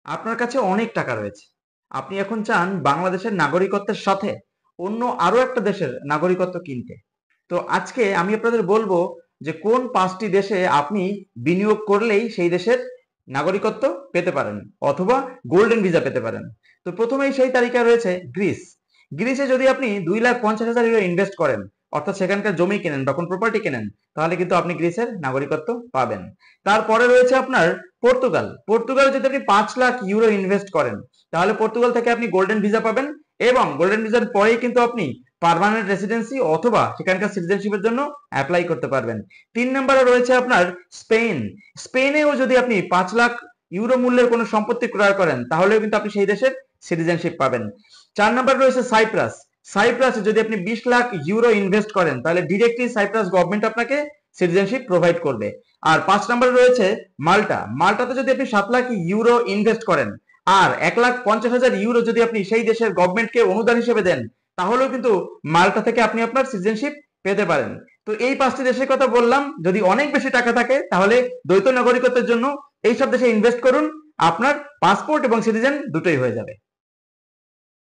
আপনার কাছে অনেক টাকা রয়েছে। আপনি এখন চান বাংলাদেশের নাগরিকত্বের সাথে অন্য আরো একটা দেশের নাগরিকত্ব কিনতে। তো আজকে আমি আপনাদের বলবো যে কোন 5টি দেশে আপনি বিনিয়োগ করলেই সেই দেশের নাগরিকত্ব পেতে পারেন অথবা গোল্ডেন ভিসা পেতে পারেন। তো প্রথমেই সেই তালিকায় রয়েছে গ্রিস। গ্রিসে যদি আপনি 2,50,000 ইউরো ইনভেস্ট করেন, অর্থাৎ সেখানকার জমি কেনেন বা কোন প্রপার্টি কেনেন, তাহলে কিন্তু আপনি গ্রিসের নাগরিকত্ব পাবেন। তারপরে রয়েছে আপনার পর্তুগাল। পর্তুগালে যদি আপনি 5 লাখ ইউরো ইনভেস্ট করেন, তাহলে পর্তুগাল থেকে আপনি গোল্ডেন ভিসা পাবেন এবং গোল্ডেন ভিসার পরেই কিন্তু আপনি পার্মানেন্ট রেসিডেন্সি অথবা সেখানকার সিটিজেনশিপের জন্য অ্যাপ্লাই করতে পারবেন। 3 নম্বরে রয়েছে আপনার স্পেন। স্পেনেও যদি আপনি 5 লাখ ইউরো মূল্যের কোনো সম্পত্তি ক্রয় করেন, তাহলেও কিন্তু আপনি সেই দেশের সিটিজেনশিপ পাবেন। 4 নম্বরে রয়েছে সাইপ্রাস। সাইপ্রাসে যদি আপনি 20 লাখ ইউরো ইনভেস্ট করেন, তাহলে ডিরেক্টলি সাইপ্রাস গভর্নমেন্ট আপনাকে সিটিজেনশিপ প্রোভাইড করবে। আর 5 নম্বরে রয়েছে মাল্টা। মাল্টাতে যদি আপনি 7 লাখ ইউরো ইনভেস্ট করেন আর 1,50,000 ইউরো যদি আপনি সেই দেশের গভর্নমেন্টকে অনুদান হিসেবে দেন, তাহলেও কিন্তু মাল্টা থেকে আপনি আপনার সিটিজেনশিপ পেতে পারেন। তো এই 5টি দেশের কথা বললাম। যদি অনেক বেশি টাকা থাকে তাহলে দ্বৈত নাগরিকত্বের জন্য এইসব দেশে ইনভেস্ট করুন, আপনার পাসপোর্ট এবং সিটিজেন দুটোই হয়ে যাবে।